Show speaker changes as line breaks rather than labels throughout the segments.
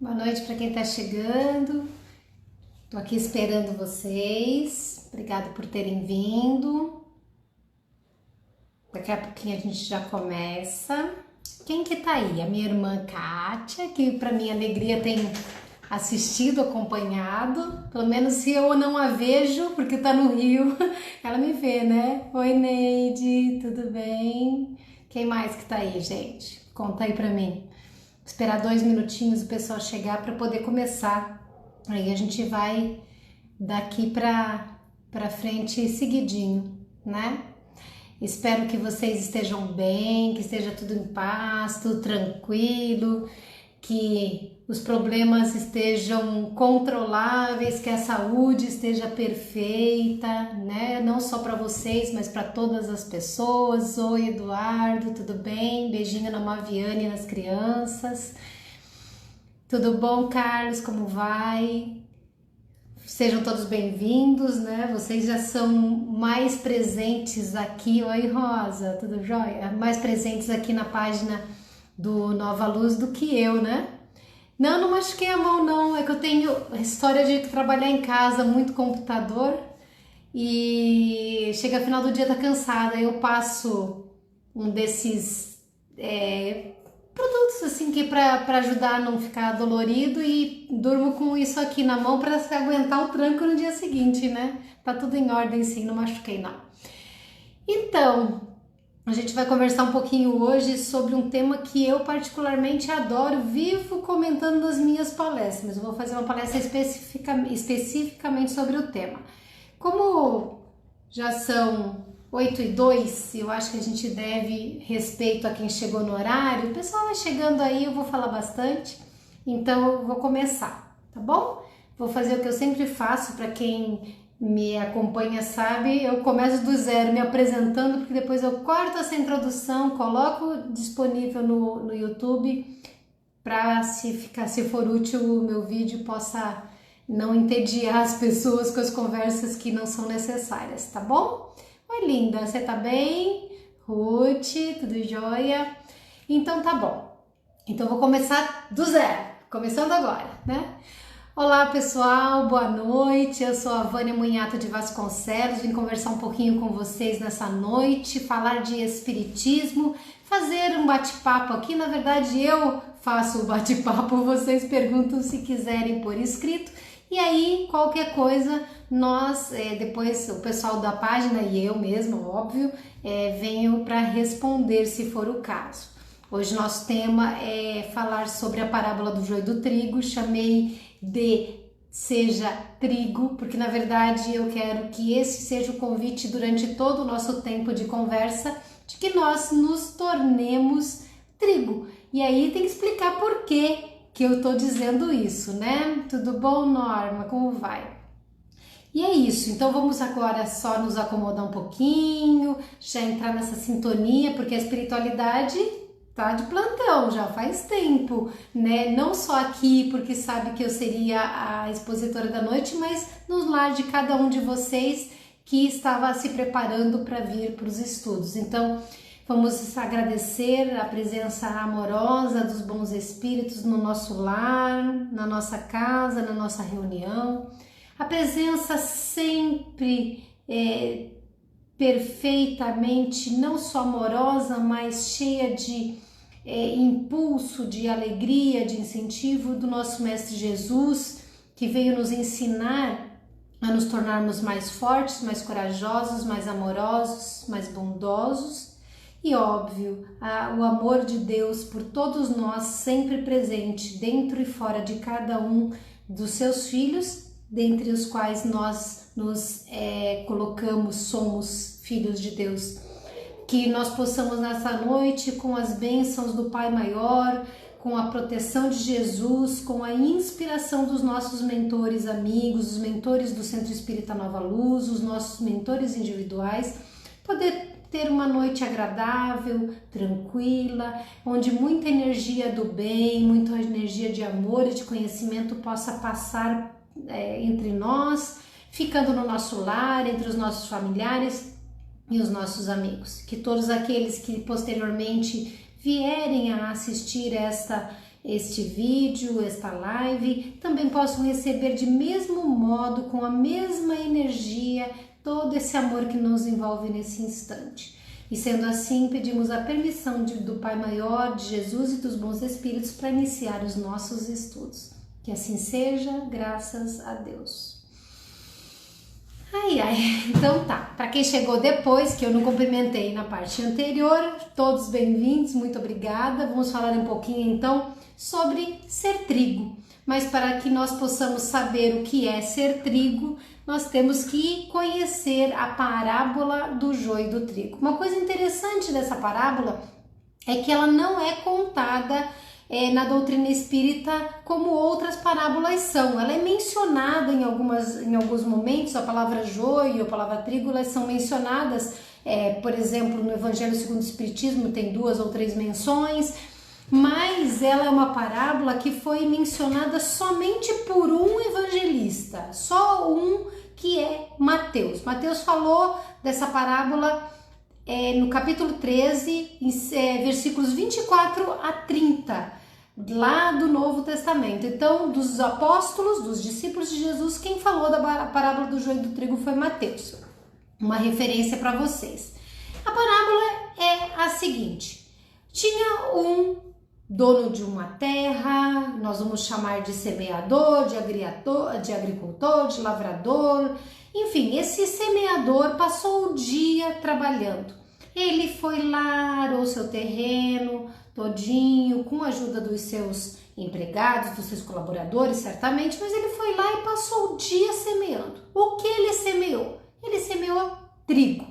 Boa noite para quem está chegando. Estou aqui esperando vocês. Obrigada por terem vindo. Daqui a pouquinho a gente já começa. Quem que tá aí? A minha irmã Kátia, que para minha alegria tem assistido, acompanhado. Pelo menos se eu não a vejo, porque tá no Rio, ela me vê, né? Oi, Neide, tudo bem? Quem mais que tá aí, gente? Conta aí para mim. Esperar 2 minutinhos o pessoal chegar para poder começar. Aí a gente vai daqui para frente seguidinho, né? Espero que vocês estejam bem, que esteja tudo em paz, tudo tranquilo, que os problemas estejam controláveis, que a saúde esteja perfeita, né? Não só para vocês, mas para todas as pessoas. Oi, Eduardo, tudo bem? Beijinho na Maviane e nas crianças. Tudo bom, Carlos? Como vai? Sejam todos bem-vindos, né? Vocês já são mais presentes aqui. Oi, Rosa, tudo jóia? Mais presentes aqui na página do Nova Luz do que eu, né? Não machuquei a mão, não. É que eu tenho história de trabalhar em casa, muito computador, e chega ao final do dia tá cansada. Eu passo um desses produtos assim que para ajudar a não ficar dolorido e durmo com isso aqui na mão para aguentar o tranco no dia seguinte, né? Tá tudo em ordem sim, não machuquei não. Então, a gente vai conversar um pouquinho hoje sobre um tema que eu particularmente adoro, vivo comentando nas minhas palestras, mas eu vou fazer uma palestra especificamente sobre o tema. Como já são 8h02, eu acho que a gente deve respeito a quem chegou no horário. O pessoal vai chegando aí, eu vou falar bastante, então eu vou começar, tá bom? Vou fazer o que eu sempre faço, para quem me acompanha sabe, eu começo do zero me apresentando, porque depois eu corto essa introdução, coloco disponível no YouTube, para se for útil o meu vídeo possa não entediar as pessoas com as conversas que não são necessárias, tá bom? Oi, linda, você tá bem? Ruth, tudo jóia? Então tá bom. Então vou começar do zero, começando agora, né? Olá, pessoal, boa noite. Eu sou a Vânia Munhato de Vasconcelos. Vim conversar um pouquinho com vocês nessa noite, falar de espiritismo, fazer um bate-papo aqui. Na verdade, eu faço o bate-papo, vocês perguntam se quiserem por escrito. E aí, qualquer coisa, nós, depois o pessoal da página e eu mesma, óbvio, venho para responder se for o caso. Hoje nosso tema é falar sobre a parábola do joio e do trigo, chamei de Seja Trigo, porque na verdade eu quero que esse seja o convite durante todo o nosso tempo de conversa, de que nós nos tornemos trigo. E aí tem que explicar por que eu tô dizendo isso, né? Tudo bom, Norma? Como vai? E é isso, então vamos agora só nos acomodar um pouquinho, já entrar nessa sintonia, porque a espiritualidade tá de plantão já faz tempo, né? Não só aqui, porque sabe que eu seria a expositora da noite, mas no lar de cada um de vocês que estava se preparando para vir para os estudos. Então, vamos agradecer a presença amorosa dos bons espíritos no nosso lar, na nossa casa, na nossa reunião. A presença sempre perfeitamente, não só amorosa, mas cheia de impulso, de alegria, de incentivo do nosso Mestre Jesus, que veio nos ensinar a nos tornarmos mais fortes, mais corajosos, mais amorosos, mais bondosos. E óbvio, o amor de Deus por todos nós sempre presente dentro e fora de cada um dos seus filhos, dentre os quais nós nos colocamos, somos filhos de Deus. Que nós possamos nessa noite, com as bênçãos do Pai Maior, com a proteção de Jesus, com a inspiração dos nossos mentores amigos, os mentores do Centro Espírita Nova Luz, os nossos mentores individuais, poder ter uma noite agradável, tranquila, onde muita energia do bem, muita energia de amor e de conhecimento possa passar entre nós, ficando no nosso lar, entre os nossos familiares e os nossos amigos. Que todos aqueles que posteriormente vierem a assistir este vídeo, esta live, também possam receber de mesmo modo, com a mesma energia, todo esse amor que nos envolve nesse instante. E sendo assim, pedimos a permissão do Pai Maior, de Jesus e dos bons Espíritos para iniciar os nossos estudos. Que assim seja, graças a Deus. Então tá, para quem chegou depois, que eu não cumprimentei na parte anterior, todos bem-vindos, muito obrigada. Vamos falar um pouquinho então sobre ser trigo, mas para que nós possamos saber o que é ser trigo, nós temos que conhecer a parábola do joio e do trigo. Uma coisa interessante dessa parábola é que ela não é contada na doutrina espírita como outras parábolas são. Ela é mencionada em alguns momentos, a palavra joio, a palavra trigo, elas são mencionadas, por exemplo, no Evangelho segundo o Espiritismo tem 2 ou 3 menções, mas ela é uma parábola que foi mencionada somente por um evangelista, só um, que é Mateus. Mateus falou dessa parábola no capítulo 13, versículos 24 a 30, lá do Novo Testamento. Então, dos apóstolos, dos discípulos de Jesus, quem falou da parábola do joio e do trigo foi Mateus. Uma referência para vocês. A parábola é a seguinte: tinha um dono de uma terra, nós vamos chamar de semeador, de agricultor, de lavrador, enfim, esse semeador passou o dia trabalhando. Ele foi lá, arou seu terreno todinho, com a ajuda dos seus empregados, dos seus colaboradores, certamente, mas ele foi lá e passou o dia semeando. O que ele semeou? Ele semeou trigo.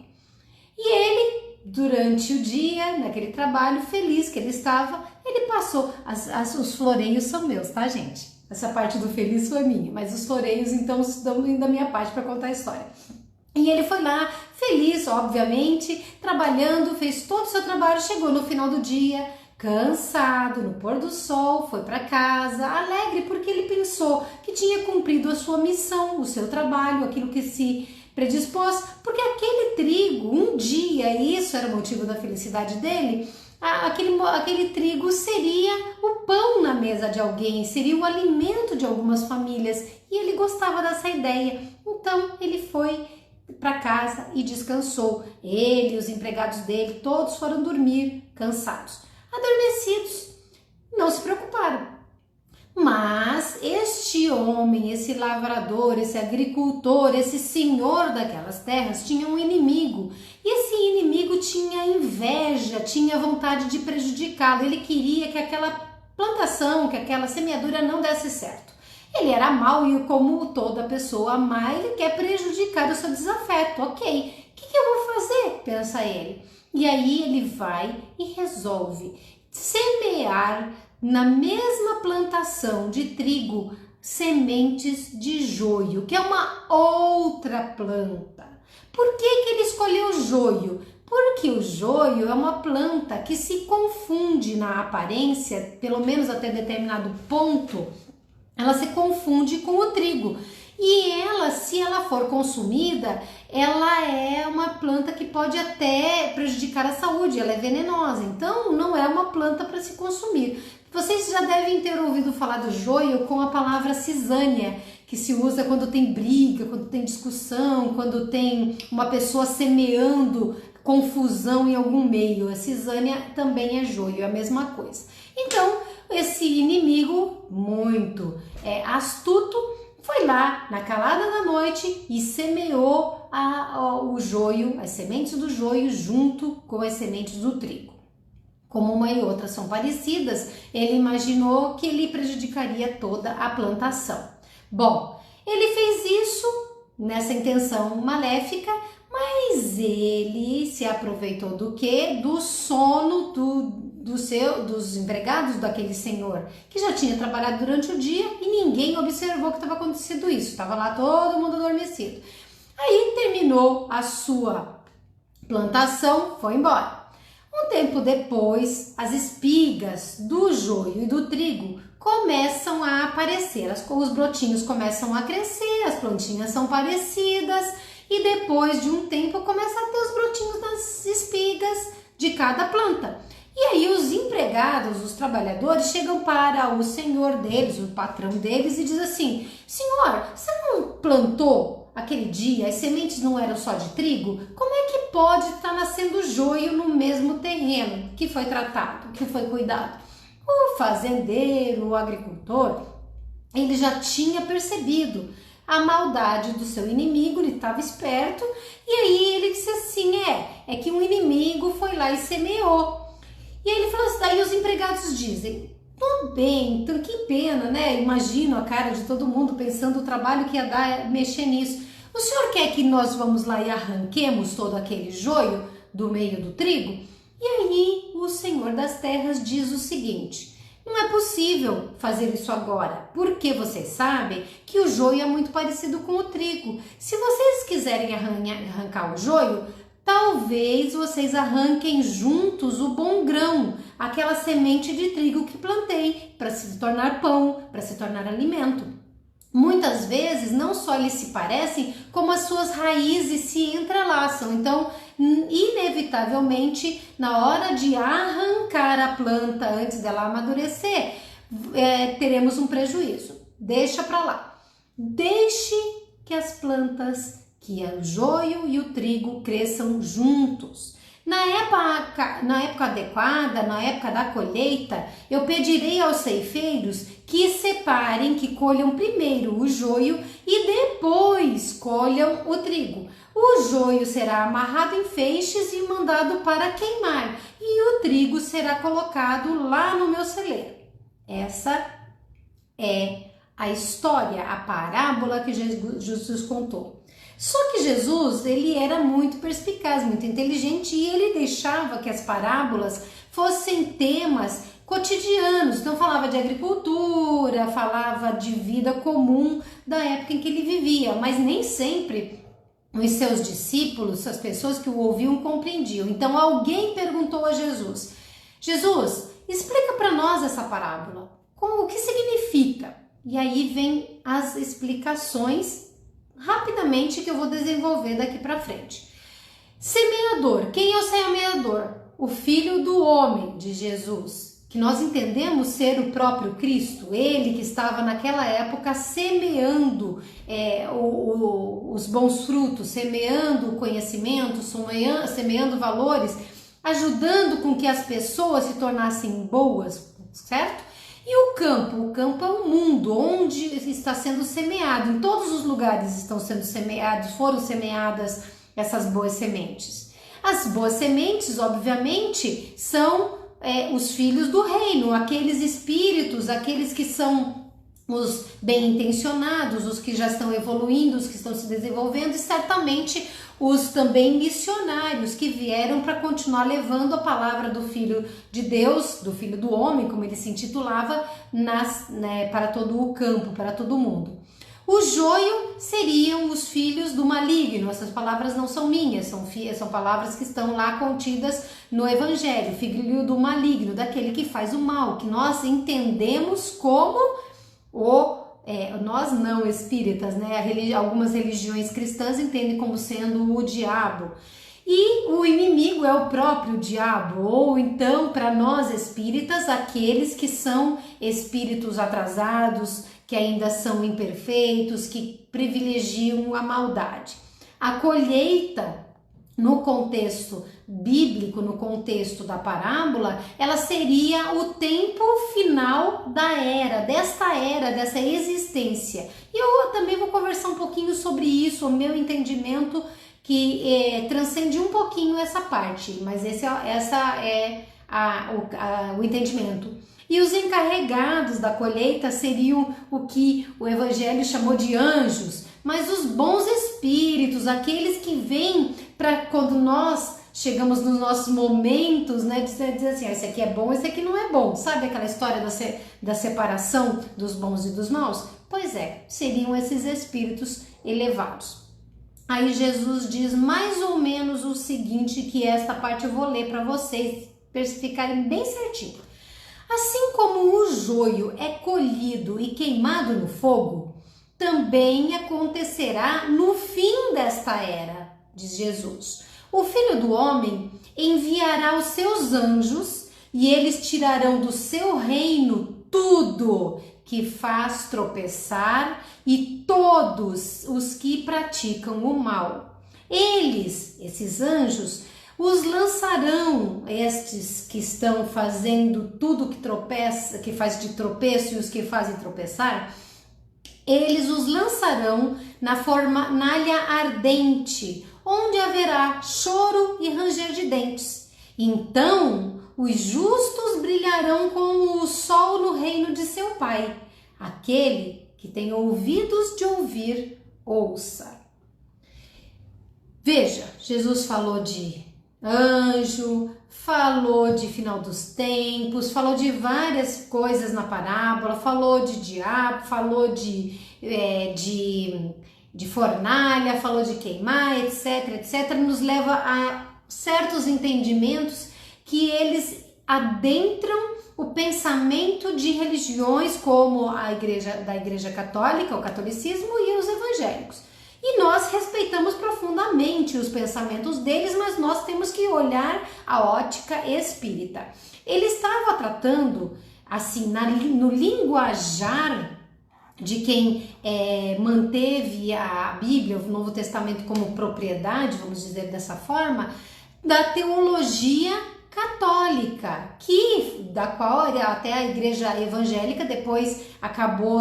E ele, durante o dia, naquele trabalho feliz que ele estava, ele passou, os floreios são meus, tá, gente? Essa parte do feliz foi minha, mas os floreios, então, estão indo da minha parte para contar a história. E ele foi lá, feliz, obviamente, trabalhando, fez todo o seu trabalho, chegou no final do dia, cansado, no pôr do sol, foi para casa, alegre, porque ele pensou que tinha cumprido a sua missão, o seu trabalho, aquilo que se predispôs, porque aquele trigo, um dia, isso era o motivo da felicidade dele, aquele trigo seria o pão na mesa de alguém, seria o alimento de algumas famílias, e ele gostava dessa ideia. Então ele foi para casa e descansou. Ele e os empregados dele, todos foram dormir cansados. Adormecidos, não se preocuparam. Mas este homem, esse lavrador, esse agricultor, esse senhor daquelas terras tinha um inimigo. E esse inimigo tinha inveja, tinha vontade de prejudicá-lo. Ele queria que aquela plantação, que aquela semeadura não desse certo. Ele era mau e, como toda pessoa má, ele quer prejudicar o seu desafeto. Ok, o que eu vou fazer? Pensa ele. E aí ele vai e resolve semear na mesma plantação de trigo sementes de joio, que é uma outra planta. Por que ele escolheu o joio? Porque o joio é uma planta que se confunde na aparência, pelo menos até determinado ponto, ela se confunde com o trigo. E ela, se ela for consumida, ela é uma planta que pode até prejudicar a saúde, ela é venenosa, então não é uma planta para se consumir. Vocês já devem ter ouvido falar do joio com a palavra cisânia, que se usa quando tem briga, quando tem discussão, quando tem uma pessoa semeando confusão em algum meio. A cisânia também é joio, é a mesma coisa. Então, esse inimigo muito astuto foi lá na calada da noite e semeou o joio, as sementes do joio junto com as sementes do trigo. Como uma e outra são parecidas, ele imaginou que ele prejudicaria toda a plantação. Bom, ele fez isso nessa intenção maléfica, mas ele se aproveitou do quê? Do sono dos empregados daquele senhor, que já tinha trabalhado durante o dia e ninguém observou que estava acontecendo isso, estava lá todo mundo adormecido. Aí terminou a sua plantação, foi embora. Um tempo depois, as espigas do joio e do trigo começam a aparecer, os brotinhos começam a crescer, as plantinhas são parecidas e depois de um tempo começa a ter os brotinhos das espigas de cada planta. E aí os empregados, os trabalhadores, chegam para o senhor deles, o patrão deles, e diz assim: senhor, você não plantou aquele dia, as sementes não eram só de trigo? Como é que pode estar nascendo joio no mesmo terreno que foi tratado, que foi cuidado? O fazendeiro, o agricultor, ele já tinha percebido a maldade do seu inimigo, ele estava esperto, e aí ele disse assim: é que um inimigo foi lá e semeou. E aí ele falou assim, daí os empregados dizem: tudo bem, então que pena, né? Imagino a cara de todo mundo pensando o trabalho que ia dar mexer nisso. O senhor quer que nós vamos lá e arranquemos todo aquele joio do meio do trigo? E aí o Senhor das terras diz o seguinte: não é possível fazer isso agora, porque vocês sabem que o joio é muito parecido com o trigo. Se vocês quiserem arrancar o joio, talvez vocês arranquem juntos o bom grão, aquela semente de trigo que plantei, para se tornar pão, para se tornar alimento. Muitas vezes não só eles se parecem, como as suas raízes se entrelaçam. Então, inevitavelmente, na hora de arrancar a planta antes dela amadurecer, teremos um prejuízo. Deixa para lá. Deixe que as plantas, que é o joio e o trigo, cresçam juntos. Na época adequada, na época da colheita, eu pedirei aos ceifeiros que separem, que colham primeiro o joio e depois colham o trigo. O joio será amarrado em feixes e mandado para queimar, e o trigo será colocado lá no meu celeiro. Essa é a história, a parábola que Jesus contou. Só que Jesus, ele era muito perspicaz, muito inteligente, e ele deixava que as parábolas fossem temas cotidianos. Então falava de agricultura, falava de vida comum da época em que ele vivia, mas nem sempre os seus discípulos, as pessoas que o ouviam, compreendiam. Então alguém perguntou a Jesus: Jesus, explica para nós essa parábola, o que significa? E aí vem as explicações rapidamente que eu vou desenvolver daqui para frente. Semeador, quem é o semeador? O Filho do Homem de Jesus, que nós entendemos ser o próprio Cristo, ele que estava naquela época semeando os bons frutos, semeando o conhecimento, semeando valores, ajudando com que as pessoas se tornassem boas, certo? E o campo é o mundo onde está sendo semeado, em todos os lugares estão sendo semeados, foram semeadas essas boas sementes. As boas sementes, obviamente, são os filhos do reino, aqueles espíritos, aqueles que são os bem-intencionados, os que já estão evoluindo, os que estão se desenvolvendo, e certamente os também missionários que vieram para continuar levando a palavra do Filho de Deus, do Filho do Homem, como ele se intitulava, para todo o campo, para todo o mundo. O joio seriam os filhos do maligno. Essas palavras não são minhas, são palavras que estão lá contidas no Evangelho. Filho do maligno, daquele que faz o mal, que nós entendemos como nós não espíritas, né? Algumas religiões cristãs entendem como sendo o diabo. E o inimigo é o próprio diabo, ou então, para nós espíritas, aqueles que são espíritos atrasados, que ainda são imperfeitos, que privilegiam a maldade. A colheita, no contexto bíblico, no contexto da parábola, ela seria o tempo final dessa existência. E eu também vou conversar um pouquinho sobre isso, o meu entendimento que transcende um pouquinho essa parte, mas essa é o entendimento. E os encarregados da colheita seriam o que o Evangelho chamou de anjos, mas os bons espíritos, aqueles que vêm para quando nós chegamos nos nossos momentos, né, de dizer assim, esse aqui é bom, esse aqui não é bom. Sabe aquela história da separação dos bons e dos maus? Pois é, seriam esses espíritos elevados. Aí Jesus diz mais ou menos o seguinte, que esta parte eu vou ler para vocês ficarem bem certinho. Assim como o joio é colhido e queimado no fogo, também acontecerá no fim desta era, diz Jesus. O Filho do Homem enviará os seus anjos e eles tirarão do seu reino tudo que faz tropeçar e todos os que praticam o mal. Eles, esses anjos, os lançarão, estes que estão fazendo tudo que tropeça, que faz de tropeço e os que fazem tropeçar, eles os lançarão na fornalha ardente, onde haverá choro e ranger de dentes. Então os justos brilharão como o sol no reino de seu Pai. Aquele que tem ouvidos de ouvir, ouça. Veja, Jesus falou de anjo, falou de final dos tempos, falou de várias coisas na parábola, falou de diabo, falou de fornalha, falou de queimar, etc, nos leva a certos entendimentos que eles adentram o pensamento de religiões como da Igreja Católica, o catolicismo e os evangélicos. E nós respeitamos profundamente os pensamentos deles, mas nós temos que olhar a ótica espírita. Ele estava tratando, assim, no linguajar de quem manteve a Bíblia, o Novo Testamento como propriedade, vamos dizer dessa forma, da teologia católica, da qual até a Igreja Evangélica depois acabou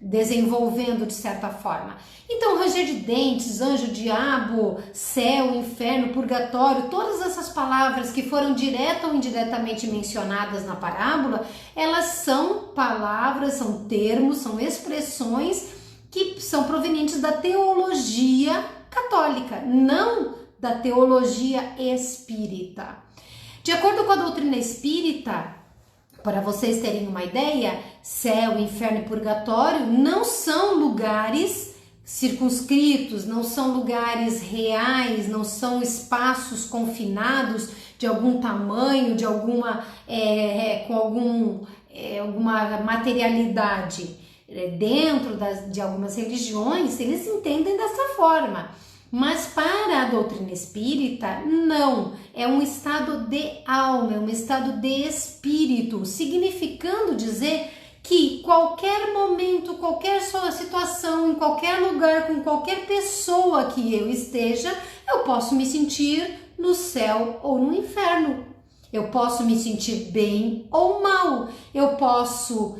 desenvolvendo de certa forma. Então, ranger de dentes, anjo, diabo, céu, inferno, purgatório, todas essas palavras que foram direta ou indiretamente mencionadas na parábola, elas são palavras, são termos, são expressões que são provenientes da teologia católica, não da teologia espírita. De acordo com a doutrina espírita, para vocês terem uma ideia, céu, inferno e purgatório não são lugares circunscritos, não são lugares reais, não são espaços confinados de algum tamanho, de alguma materialidade. Dentro de algumas religiões, eles entendem dessa forma. Mas para a doutrina espírita, não, é um estado de alma, é um estado de espírito, significando dizer que qualquer momento, qualquer situação, em qualquer lugar, com qualquer pessoa que eu esteja, eu posso me sentir no céu ou no inferno. Eu posso me sentir bem ou mal, eu posso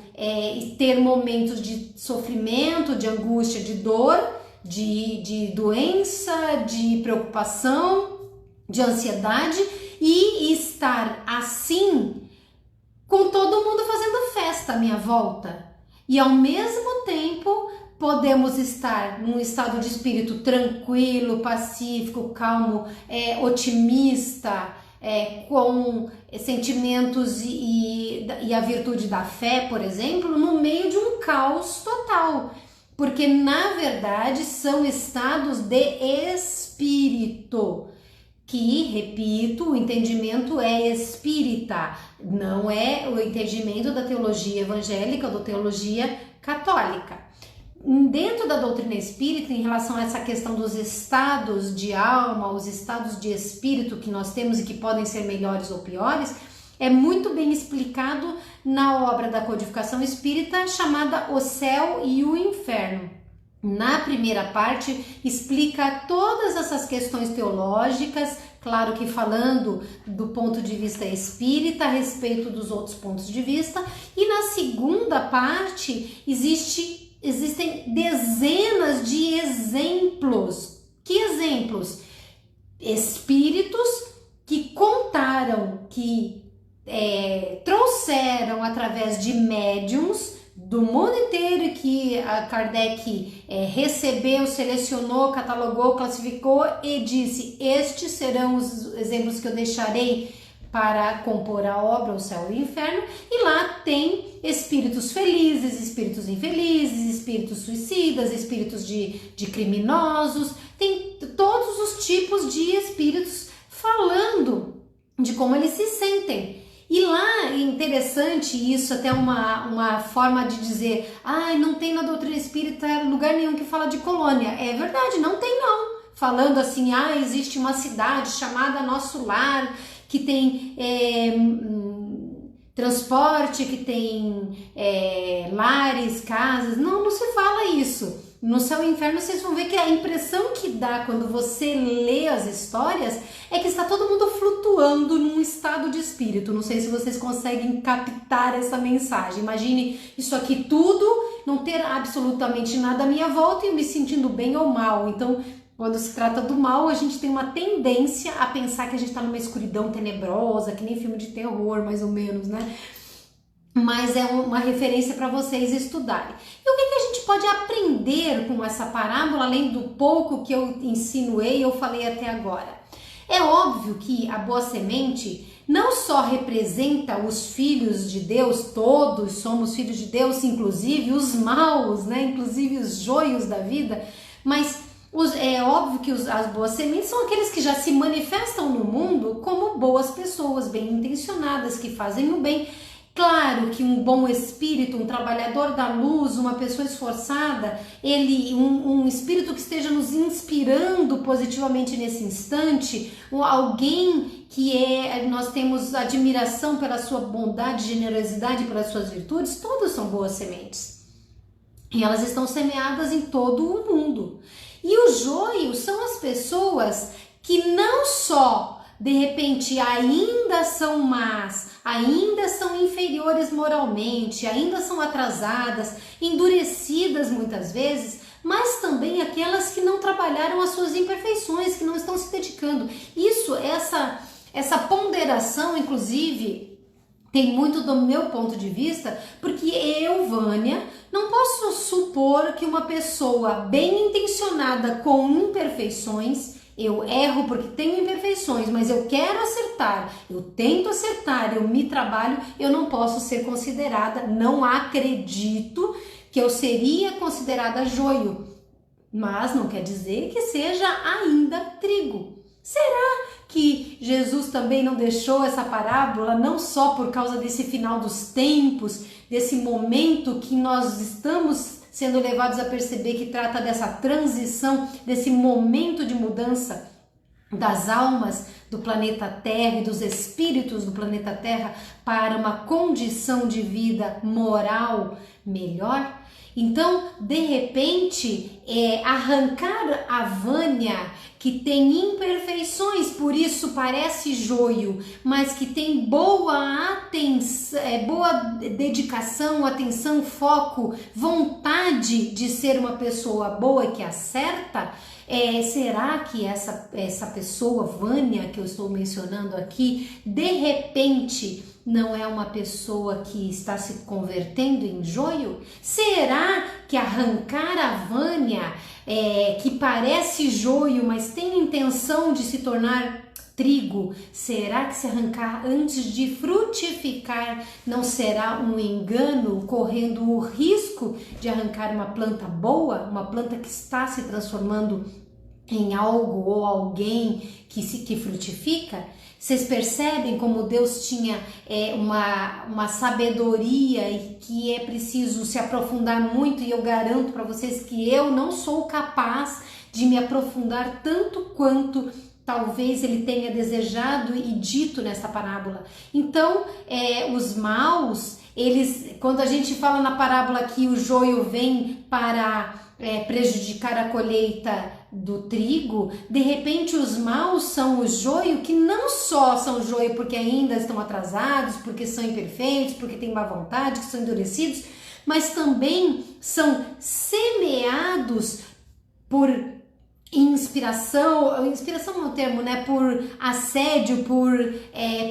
ter momentos de sofrimento, de angústia, de dor, de doença, de preocupação, de ansiedade e estar assim com todo mundo fazendo festa à minha volta. E ao mesmo tempo podemos estar num estado de espírito tranquilo, pacífico, calmo, otimista, com sentimentos e a virtude da fé, por exemplo, no meio de um caos total. Porque, na verdade, são estados de espírito, que, repito, o entendimento é espírita, não é o entendimento da teologia evangélica ou da teologia católica. Dentro da doutrina espírita, em relação a essa questão dos estados de alma, os estados de espírito que nós temos e que podem ser melhores ou piores, é muito bem explicado na obra da codificação espírita chamada O Céu e o Inferno. Na primeira parte, explica todas essas questões teológicas, claro que falando do ponto de vista espírita a respeito dos outros pontos de vista, e na segunda parte existem dezenas de exemplos. Que exemplos? Espíritos que contaram, que trouxeram através de médiums do mundo inteiro que a Kardec recebeu, selecionou, catalogou, classificou e disse: estes serão os exemplos que eu deixarei para compor a obra O Céu e o Inferno. E lá tem espíritos felizes, espíritos infelizes, espíritos suicidas, espíritos de criminosos, tem todos os tipos de espíritos falando de como eles se sentem. E lá é interessante isso, até uma forma de dizer: não tem na doutrina espírita lugar nenhum que fala de colônia. É verdade, não tem não. Falando assim, existe uma cidade chamada Nosso Lar, que tem transporte, que tem lares, casas. Não, não se fala isso. No Céu e Inferno vocês vão ver que a impressão que dá quando você lê as histórias é que está todo mundo flutuando num estado de espírito. Não sei se vocês conseguem captar essa mensagem. Imagine isso aqui tudo, não ter absolutamente nada à minha volta e eu me sentindo bem ou mal. Então, quando se trata do mal, a gente tem uma tendência a pensar que a gente está numa escuridão tenebrosa, que nem filme de terror, mais ou menos, né? Mas é uma referência para vocês estudarem. E o que a gente pode aprender com essa parábola, além do pouco que eu insinuei, eu falei até agora? É óbvio que a boa semente não só representa os filhos de Deus, todos somos filhos de Deus, inclusive os maus, né? Inclusive os joios da vida, mas é óbvio que as boas sementes são aqueles que já se manifestam no mundo como boas pessoas, bem intencionadas, que fazem o bem. Claro que um bom espírito, um trabalhador da luz, uma pessoa esforçada, um espírito que esteja nos inspirando positivamente nesse instante, alguém que nós temos admiração pela sua bondade, generosidade, pelas suas virtudes, todos são boas sementes. E elas estão semeadas em todo o mundo. E o joio são as pessoas que não só de repente ainda são más, ainda são inferiores moralmente, ainda são atrasadas, endurecidas muitas vezes, mas também aquelas que não trabalharam as suas imperfeições, que não estão se dedicando. Essa ponderação, inclusive, tem muito do meu ponto de vista, porque eu, Vânia, não posso supor que uma pessoa bem intencionada com imperfeições, eu erro porque tenho imperfeições, mas eu quero acertar, eu tento acertar, eu me trabalho, eu não posso ser considerada, não acredito que eu seria considerada joio, mas não quer dizer que seja ainda trigo. Será que Jesus também não deixou essa parábola não só por causa desse final dos tempos, desse momento que nós estamos sendo levados a perceber que trata dessa transição, desse momento de mudança das almas do planeta Terra e dos espíritos do planeta Terra para uma condição de vida moral melhor? Então, de repente, arrancar a Vânia, que tem imperfeições, por isso parece joio, mas que tem boa atenção, boa dedicação, atenção, foco, vontade de ser uma pessoa boa que acerta, será que essa pessoa, Vânia, que eu estou mencionando aqui, de repente não é uma pessoa que está se convertendo em joio? Será que arrancar a Vânia, que parece joio, mas tem intenção de se tornar trigo, será que se arrancar antes de frutificar não será um engano, correndo o risco de arrancar uma planta boa, uma planta que está se transformando em algo ou alguém que frutifica? Vocês percebem como Deus tinha uma sabedoria e que é preciso se aprofundar muito, e eu garanto para vocês que eu não sou capaz de me aprofundar tanto quanto talvez ele tenha desejado e dito nessa parábola. Então, os maus, quando a gente fala na parábola que o joio vem para prejudicar a colheita do trigo, de repente os maus são o joio, que não só são joio porque ainda estão atrasados, porque são imperfeitos, porque têm má vontade, que são endurecidos, mas também são semeados por inspiração não é o termo, né? Por assédio, por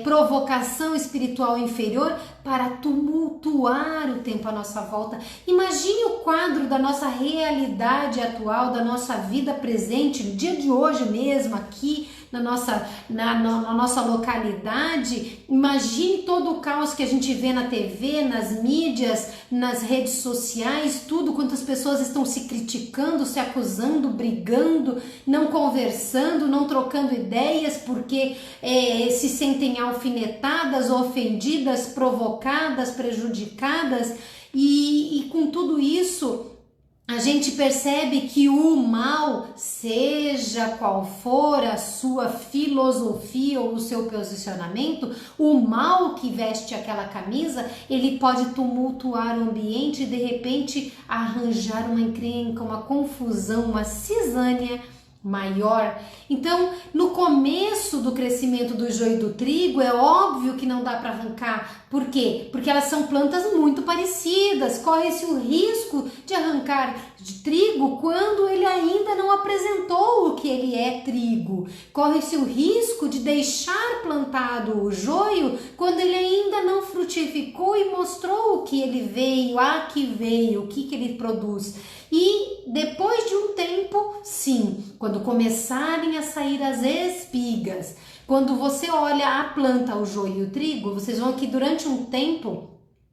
provocação espiritual inferior, para tumultuar o tempo à nossa volta. Imagine o quadro da nossa realidade atual, da nossa vida presente, no dia de hoje mesmo, aqui na nossa localidade. Imagine todo o caos que a gente vê na TV, nas mídias, nas redes sociais, tudo, quantas pessoas estão se criticando, se acusando, brigando, não conversando, não trocando ideias, porque se sentem alfinetadas, ofendidas, provocadas, prejudicadas, e com tudo isso a gente percebe que o mal, seja qual for a sua filosofia ou o seu posicionamento, o mal que veste aquela camisa, ele pode tumultuar o ambiente e de repente arranjar uma encrenca, uma confusão, uma cisânia maior. Então, no começo do crescimento do joio e do trigo, é óbvio que não dá para arrancar. Por quê? Porque elas são plantas muito parecidas. Corre-se o risco de arrancar de trigo quando ele ainda não apresentou o que ele é trigo. Corre-se o risco de deixar plantado o joio quando ele ainda não frutificou e mostrou o que ele veio, a que veio, o que ele produz. E depois de um tempo, sim, quando começarem a sair as espigas, quando você olha a planta, o joio e o trigo, vocês vão que durante um tempo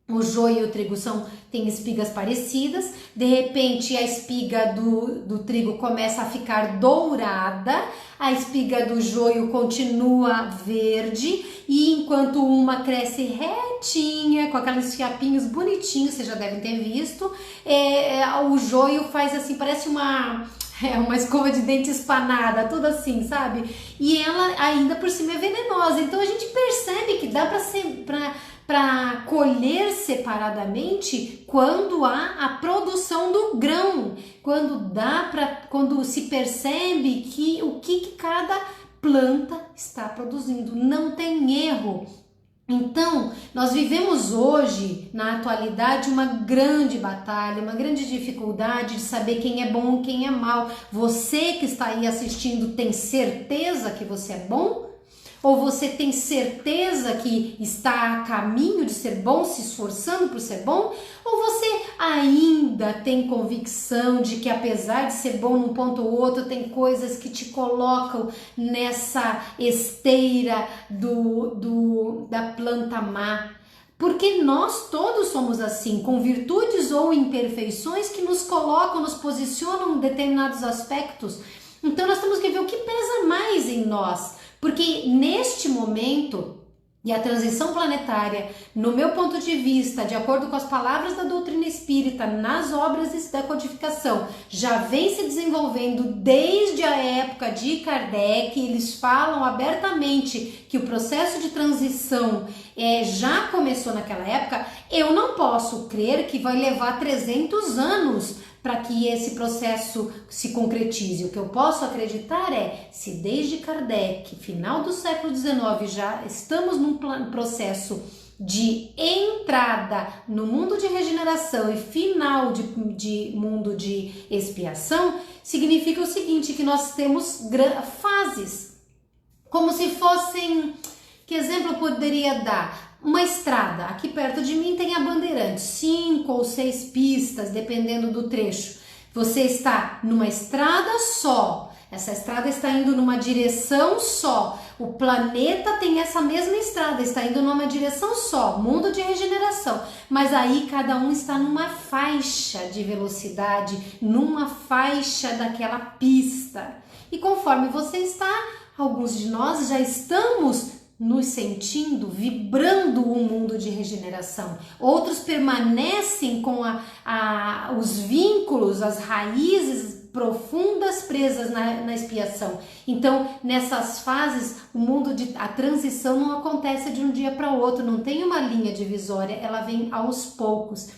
o joio e o trigo têm espigas parecidas, de repente a espiga do trigo começa a ficar dourada, a espiga do joio continua verde, e enquanto uma cresce retinha, com aqueles fiapinhos bonitinhos, vocês já devem ter visto, o joio faz assim, parece uma escova de dente espanada, tudo assim, sabe? E ela ainda por cima é venenosa, então a gente percebe que dá para colher separadamente quando há a produção do grão, quando se percebe que o que cada planta está produzindo, não tem erro. Então, nós vivemos hoje, na atualidade, uma grande batalha, uma grande dificuldade de saber quem é bom, quem é mal. Você que está aí assistindo tem certeza que você é bom? Ou você tem certeza que está a caminho de ser bom, se esforçando por ser bom? Ou você ainda tem convicção de que apesar de ser bom num ponto ou outro, tem coisas que te colocam nessa esteira da planta má? Porque nós todos somos assim, com virtudes ou imperfeições que nos colocam, nos posicionam em determinados aspectos. Então nós temos que ver o que pesa mais em nós. Porque neste momento, e a transição planetária, no meu ponto de vista, de acordo com as palavras da doutrina espírita, nas obras da codificação, já vem se desenvolvendo desde a época de Kardec. Eles falam abertamente que o processo de transição já começou naquela época. Eu não posso crer que vai levar 300 anos para que esse processo se concretize. O que eu posso acreditar se desde Kardec, final do século XIX, já estamos num processo de entrada no mundo de regeneração e final de mundo de expiação, significa o seguinte, que nós temos fases, como se fossem, que exemplo eu poderia dar? Uma estrada, aqui perto de mim tem a Bandeirantes, 5 ou 6 pistas, dependendo do trecho. Você está numa estrada só, essa estrada está indo numa direção só. O planeta tem essa mesma estrada, está indo numa direção só, mundo de regeneração. Mas aí cada um está numa faixa de velocidade, numa faixa daquela pista. E conforme você está, alguns de nós já estamos nos sentindo, vibrando o mundo de regeneração. Outros permanecem com os vínculos, as raízes profundas presas na expiação. Então, nessas fases, a transição não acontece de um dia para outro, não tem uma linha divisória, ela vem aos poucos.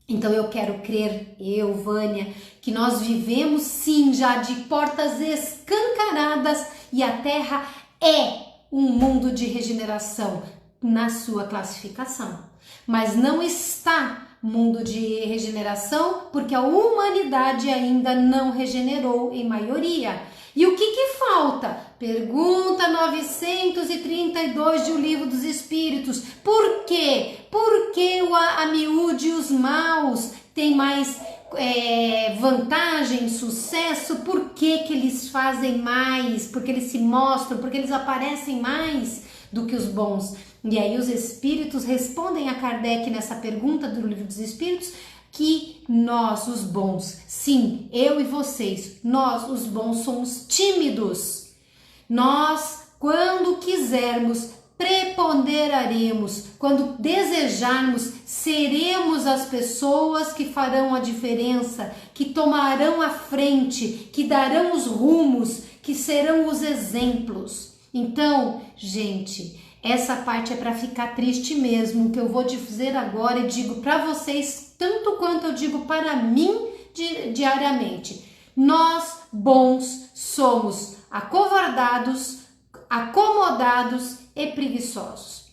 Então eu quero crer, Vânia, que nós vivemos sim já de portas escancaradas e a Terra é um mundo de regeneração na sua classificação, mas não está mundo de regeneração porque a humanidade ainda não regenerou em maioria. E o que falta? Pergunta 932 de O Livro dos Espíritos. Por quê? Por que a miúde os maus têm mais vantagem, sucesso? Por que eles fazem mais? Porque eles se mostram, porque eles aparecem mais do que os bons. E aí os espíritos respondem a Kardec nessa pergunta do Livro dos Espíritos que nós, os bons, sim, eu e vocês, nós, os bons, somos tímidos. Nós, quando quisermos preponderaremos, quando desejarmos, seremos as pessoas que farão a diferença, que tomarão a frente, que darão os rumos, que serão os exemplos. Então, gente, essa parte é para ficar triste mesmo. O que eu vou dizer agora e digo para vocês, tanto quanto eu digo para mim diariamente. Nós, bons, somos acovardados, acomodados e preguiçosos.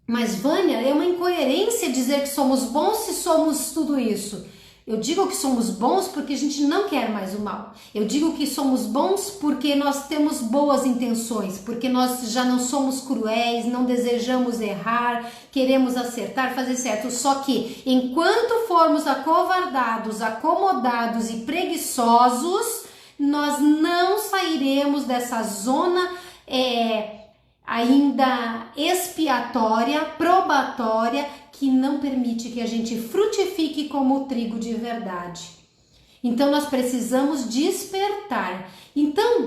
Mas, Vânia, é uma incoerência dizer que somos bons se somos tudo isso. Eu digo que somos bons porque a gente não quer mais o mal. Eu digo que somos bons porque nós temos boas intenções, porque nós já não somos cruéis, não desejamos errar, queremos acertar, fazer certo. Só que enquanto formos acovardados, acomodados e preguiçosos, nós não sairemos dessa zona ainda expiatória, probatória, que não permite que a gente frutifique como o trigo de verdade. Então nós precisamos despertar. Então,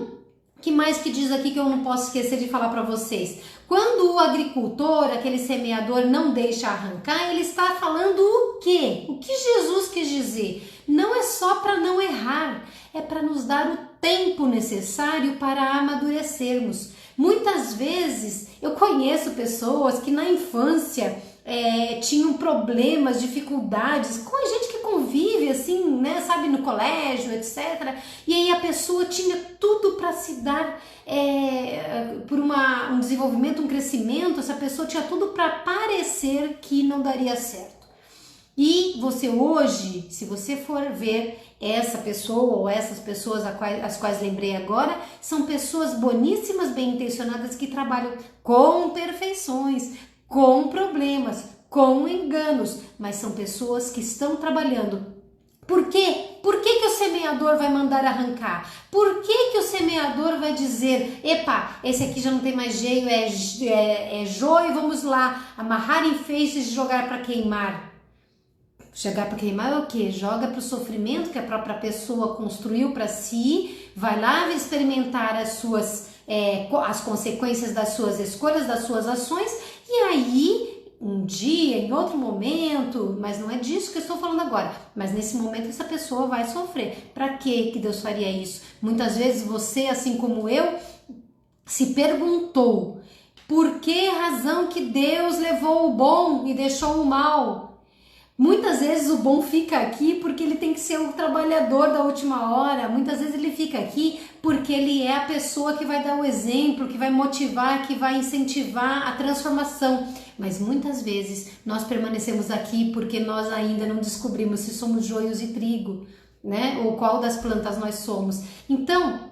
o que mais que diz aqui que eu não posso esquecer de falar para vocês? Quando o agricultor, aquele semeador, não deixa arrancar, ele está falando o quê? O que Jesus quis dizer? Não é só para não errar, é para nos dar o tempo necessário para amadurecermos. Muitas vezes eu conheço pessoas que na infância tinham problemas, dificuldades com a gente que convive assim, né, sabe, no colégio, etc. E aí a pessoa tinha tudo para se dar por um desenvolvimento, um crescimento. Essa pessoa tinha tudo para parecer que não daria certo. E você hoje, se você for ver essa pessoa ou essas pessoas as quais lembrei agora, são pessoas boníssimas, bem intencionadas, que trabalham com perfeições, com problemas, com enganos, mas são pessoas que estão trabalhando. Por quê? Por que o semeador vai mandar arrancar? Por que o semeador vai dizer, epa, esse aqui já não tem mais jeito, é joio, vamos lá, amarrar em feixes e jogar para queimar? Chegar para queimar é o quê? Joga para o sofrimento que a própria pessoa construiu para si, vai lá experimentar as consequências das suas escolhas, das suas ações, e aí, um dia, em outro momento, mas não é disso que eu estou falando agora, mas nesse momento essa pessoa vai sofrer. Para que Deus faria isso? Muitas vezes você, assim como eu, se perguntou por que razão que Deus levou o bom e deixou o mal? Muitas vezes o bom fica aqui porque ele tem que ser o trabalhador da última hora. Muitas vezes ele fica aqui porque ele é a pessoa que vai dar o exemplo, que vai motivar, que vai incentivar a transformação. Mas muitas vezes nós permanecemos aqui porque nós ainda não descobrimos se somos joios e trigo, né? Ou qual das plantas nós somos. Então,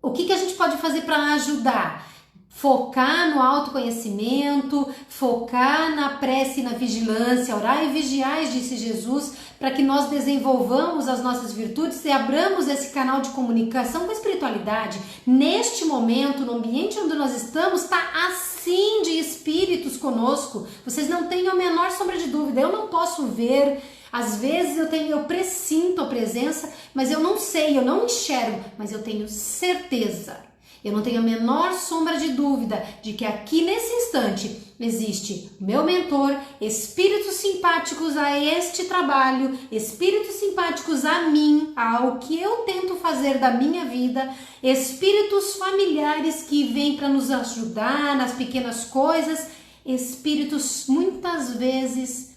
o que a gente pode fazer para ajudar? Focar no autoconhecimento, focar na prece e na vigilância, orar e vigiais, disse Jesus, para que nós desenvolvamos as nossas virtudes e abramos esse canal de comunicação com a espiritualidade. Neste momento, no ambiente onde nós estamos, está assim de espíritos conosco. Vocês não tenham a menor sombra de dúvida. Eu não posso ver, às vezes eu pressinto a presença, mas eu não sei, eu não enxergo, mas eu tenho certeza. Eu não tenho a menor sombra de dúvida de que aqui nesse instante existe meu mentor, espíritos simpáticos a este trabalho, espíritos simpáticos a mim, ao que eu tento fazer da minha vida, espíritos familiares que vêm para nos ajudar nas pequenas coisas, espíritos muitas vezes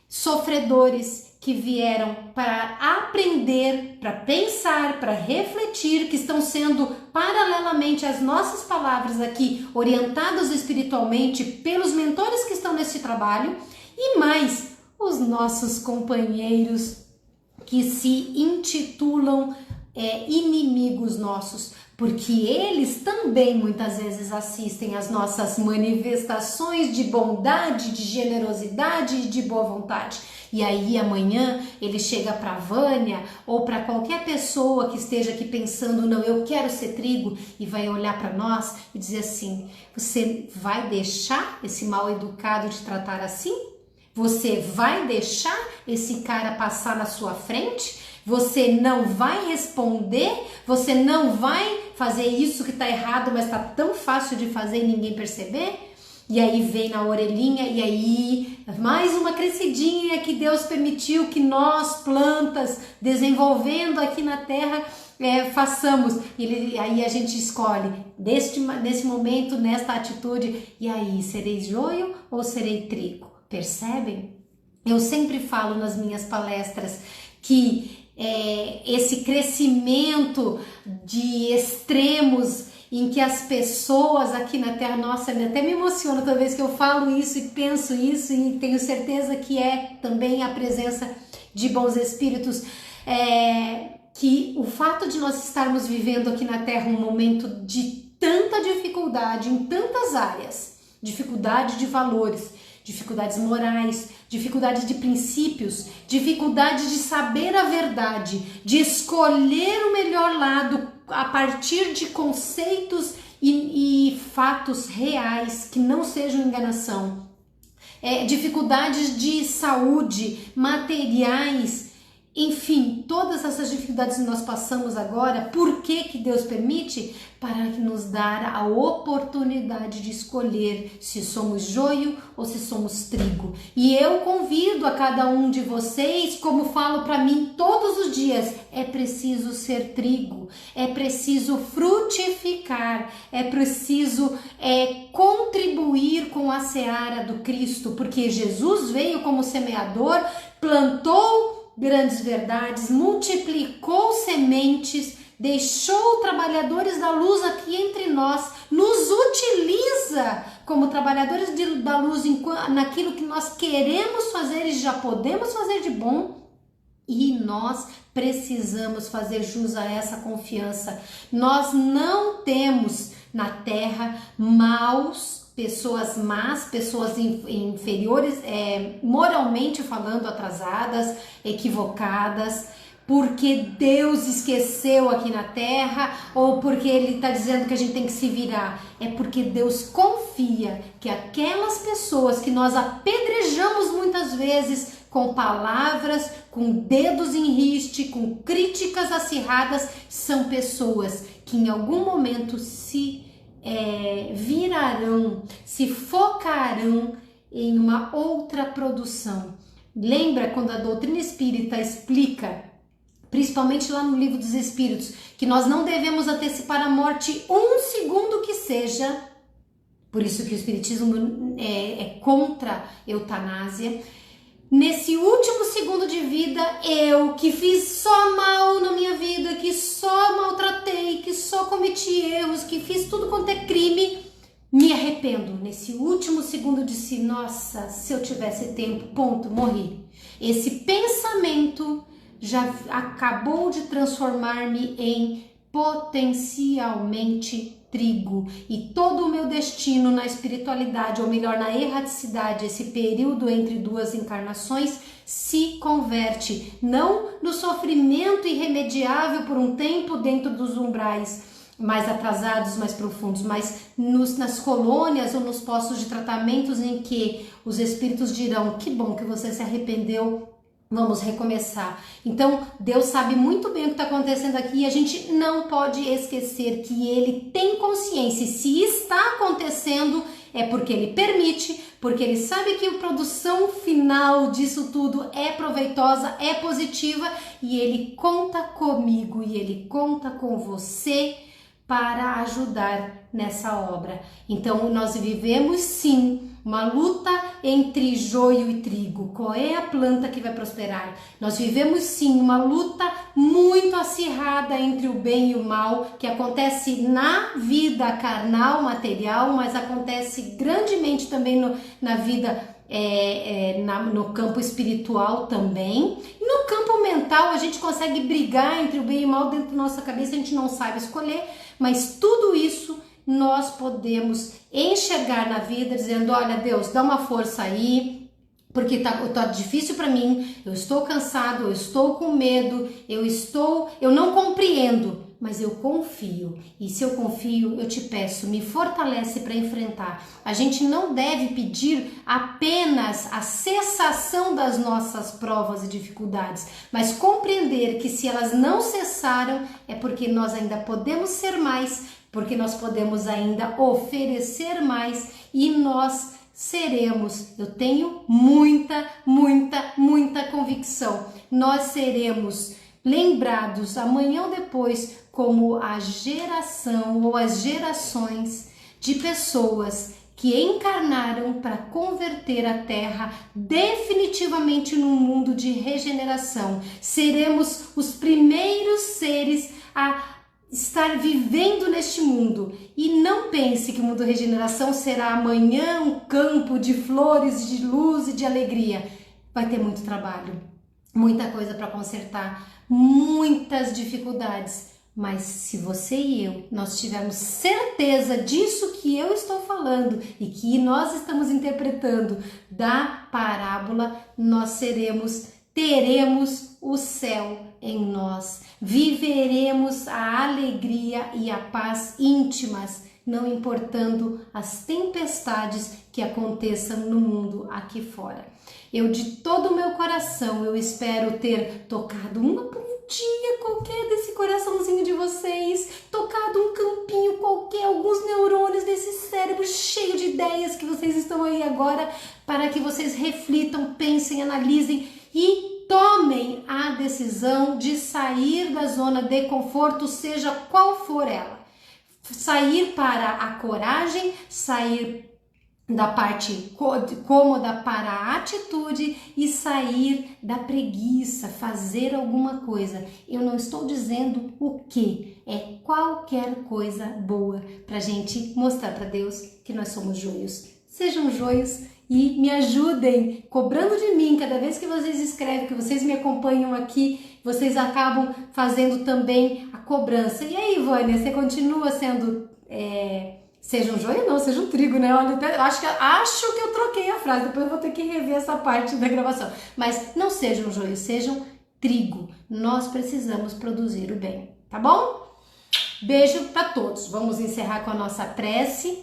sofredores, que vieram para aprender, para pensar, para refletir, que estão sendo paralelamente às nossas palavras aqui, orientados espiritualmente pelos mentores que estão nesse trabalho, e mais os nossos companheiros que se intitulam inimigos nossos, porque eles também muitas vezes assistem às nossas manifestações de bondade, de generosidade e de boa vontade. E aí amanhã ele chega para a Vânia ou para qualquer pessoa que esteja aqui pensando, não, eu quero ser trigo, e vai olhar para nós e dizer assim, você vai deixar esse mal educado te tratar assim? Você vai deixar esse cara passar na sua frente? Você não vai responder? Você não vai fazer isso que está errado, mas está tão fácil de fazer e ninguém perceber? e aí vem na orelhinha, e aí mais uma crescidinha que Deus permitiu que nós, plantas, desenvolvendo aqui na terra, façamos. Aí a gente escolhe, nesse momento, nesta atitude, e aí, serei joio ou serei trigo? Percebem? Eu sempre falo nas minhas palestras que esse crescimento de extremos em que as pessoas aqui na Terra, nossa, até me emociona toda vez que eu falo isso e penso isso, e tenho certeza que é também a presença de bons espíritos, que o fato de nós estarmos vivendo aqui na Terra um momento de tanta dificuldade em tantas áreas, dificuldade de valores, dificuldades morais, dificuldades de princípios, dificuldade de saber a verdade, de escolher o melhor lado a partir de conceitos e fatos reais que não sejam enganação, dificuldades de saúde, materiais, enfim, todas essas dificuldades que nós passamos agora. Por que Deus permite? Para nos dar a oportunidade de escolher se somos joio ou se somos trigo. E eu convido a cada um de vocês, como falo para mim todos os dias, é preciso ser trigo, é preciso frutificar, é preciso contribuir com a seara do Cristo, porque Jesus veio como semeador, plantou grandes verdades, multiplicou sementes, deixou trabalhadores da luz aqui entre nós, nos utiliza como trabalhadores da luz naquilo que nós queremos fazer e já podemos fazer de bom, e nós precisamos fazer jus a essa confiança. Nós não temos na terra pessoas más, pessoas inferiores, moralmente falando, atrasadas, equivocadas, porque Deus esqueceu aqui na terra, ou porque Ele está dizendo que a gente tem que se virar. É porque Deus confia que aquelas pessoas que nós apedrejamos muitas vezes com palavras, com dedos em riste, com críticas acirradas, são pessoas que em algum momento se virarão, se focarão em uma outra produção. Lembra quando a doutrina espírita explica, principalmente lá no Livro dos Espíritos, que nós não devemos antecipar a morte um segundo que seja, por isso que o Espiritismo é contra a eutanásia. Nesse último segundo de vida, eu que fiz só mal na minha vida, que só maltratei, que só cometi erros, que fiz tudo quanto é crime, me arrependo. Nesse último segundo disse, nossa, se eu tivesse tempo, ponto, morri. Esse pensamento já acabou de transformar-me em potencialmente trigo, e todo o meu destino na espiritualidade, ou melhor, na erraticidade, esse período entre duas encarnações, se converte não no sofrimento irremediável por um tempo dentro dos umbrais mais atrasados, mais profundos, mas nas colônias ou nos postos de tratamentos em que os espíritos dirão, que bom que você se arrependeu, vamos recomeçar. Então, Deus sabe muito bem o que está acontecendo aqui, e a gente não pode esquecer que Ele tem consciência, e se está acontecendo é porque Ele permite, porque Ele sabe que a produção final disso tudo é proveitosa, é positiva, e Ele conta comigo e Ele conta com você para ajudar nessa obra. Então, nós vivemos sim uma luta entre joio e trigo. Qual é a planta que vai prosperar? Nós vivemos sim uma luta muito acirrada entre o bem e o mal, que acontece na vida carnal, material, mas acontece grandemente também na vida no campo espiritual também. E no campo mental a gente consegue brigar entre o bem e o mal dentro da nossa cabeça, a gente não sabe escolher, mas tudo isso nós podemos enxergar na vida dizendo, olha Deus, dá uma força aí, porque tá difícil para mim, eu estou cansado, eu estou com medo, eu não compreendo, mas eu confio. E se eu confio, eu te peço, me fortalece para enfrentar. A gente não deve pedir apenas a cessação das nossas provas e dificuldades, mas compreender que se elas não cessaram, é porque nós ainda podemos ser mais porque nós podemos ainda oferecer mais e nós seremos, eu tenho muita convicção, nós seremos lembrados amanhã ou depois como a geração ou as gerações de pessoas que encarnaram para converter a Terra definitivamente num mundo de regeneração. Seremos os primeiros seres a estar vivendo neste mundo. E não pense que o mundo de regeneração será amanhã um campo de flores, de luz e de alegria. Vai ter muito trabalho, muita coisa para consertar, muitas dificuldades. Mas se você e eu, nós tivermos certeza disso que eu estou falando e que nós estamos interpretando da parábola, nós teremos o céu em nós, viveremos a alegria e a paz íntimas, não importando as tempestades que aconteçam no mundo aqui fora. Eu de todo o meu coração, eu espero ter tocado uma pontinha qualquer desse coraçãozinho de vocês, tocado um campinho qualquer, alguns neurônios desse cérebro cheio de ideias que vocês estão aí agora, para que vocês reflitam, pensem, analisem e tomem a decisão de sair da zona de conforto, seja qual for ela. Sair para a coragem, sair da parte cômoda para a atitude e sair da preguiça, fazer alguma coisa. Eu não estou dizendo o que, é qualquer coisa boa para a gente mostrar para Deus que nós somos joios. Sejam joios e me ajudem cobrando de mim cada vez que vocês escrevem, que vocês me acompanham aqui, vocês acabam fazendo também a cobrança. E aí, Vânia, você continua sendo... Seja um joio não, seja um trigo, né? Olha, acho que eu troquei a frase, depois eu vou ter que rever essa parte da gravação. Mas não sejam joio, sejam trigo. Nós precisamos produzir o bem, tá bom? Beijo para todos. Vamos encerrar com a nossa prece,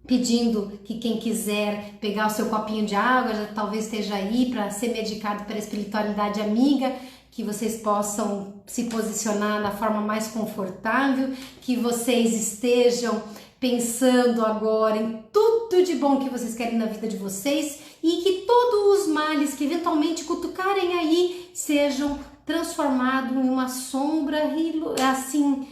pedindo que quem quiser pegar o seu copinho de água, já talvez esteja aí para ser medicado pela espiritualidade amiga, que vocês possam se posicionar da forma mais confortável, que vocês estejam pensando agora em tudo de bom que vocês querem na vida de vocês e que todos os males que eventualmente cutucarem aí sejam transformados em uma sombra assim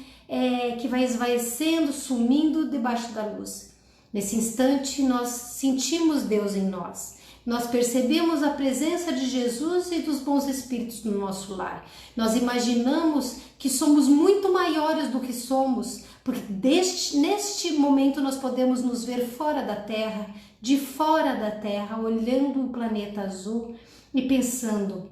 que vai esvaecendo, sumindo debaixo da luz. Nesse instante nós sentimos Deus em nós. Nós percebemos a presença de Jesus e dos bons espíritos no nosso lar. Nós imaginamos que somos muito maiores do que somos, porque neste momento nós podemos nos ver fora da Terra, de fora da Terra, olhando o planeta azul e pensando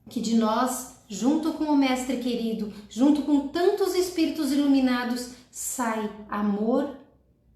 que de nós, junto com o Mestre querido, junto com tantos espíritos iluminados, sai amor,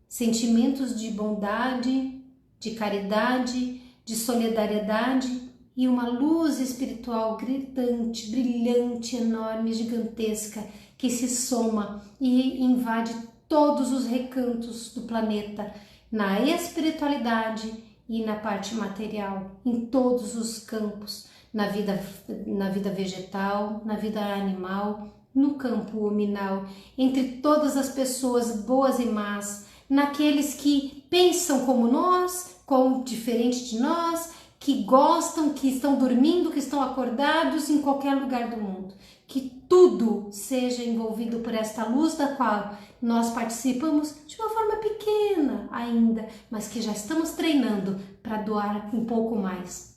sentimentos de bondade, de caridade, de solidariedade e uma luz espiritual gritante, brilhante, enorme, gigantesca, que se soma e invade todos os recantos do planeta, na espiritualidade e na parte material, em todos os campos, na vida vegetal, na vida animal, no campo hominal, entre todas as pessoas boas e más, naqueles que pensam como nós, como diferente de nós, que gostam, que estão dormindo, que estão acordados em qualquer lugar do mundo. Que tudo seja envolvido por esta luz da qual nós participamos de uma forma pequena ainda, mas que já estamos treinando para doar um pouco mais.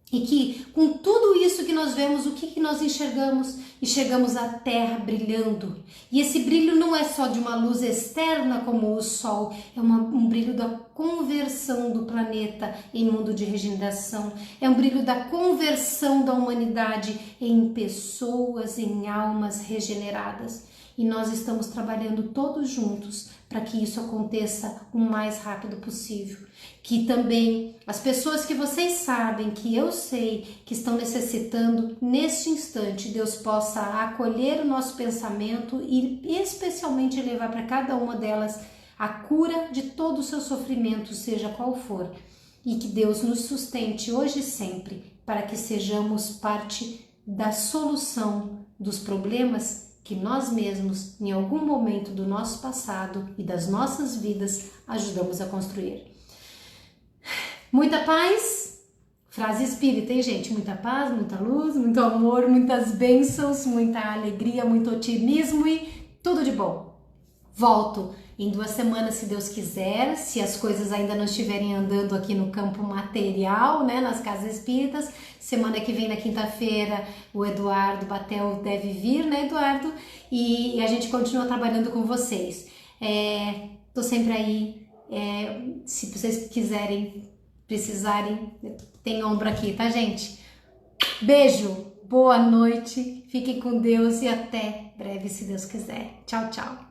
E que com tudo isso que nós vemos, o que nós enxergamos? Enxergamos a Terra brilhando. E esse brilho não é só de uma luz externa como o Sol, é um brilho da conversão do planeta em mundo de regeneração, é um brilho da conversão da humanidade em pessoas, em almas regeneradas. E nós estamos trabalhando todos juntos para que isso aconteça o mais rápido possível. Que também as pessoas que vocês sabem, que eu sei, que estão necessitando, neste instante, Deus possa acolher o nosso pensamento e especialmente levar para cada uma delas a cura de todo o seu sofrimento, seja qual for. E que Deus nos sustente hoje e sempre, para que sejamos parte da solução dos problemas que nós mesmos, em algum momento do nosso passado e das nossas vidas, ajudamos a construir. Muita paz, frase espírita, hein, gente? Muita paz, muita luz, muito amor, muitas bênçãos, muita alegria, muito otimismo e tudo de bom. Volto em 2 semanas, se Deus quiser, se as coisas ainda não estiverem andando aqui no campo material, né, nas casas espíritas. Semana que vem, na quinta-feira, o Eduardo Batel deve vir, né, Eduardo? E a gente continua trabalhando com vocês. Tô sempre aí, se vocês quiserem, precisarem, tem ombro aqui, tá, gente? Beijo, boa noite, fiquem com Deus e até breve, se Deus quiser. Tchau, tchau.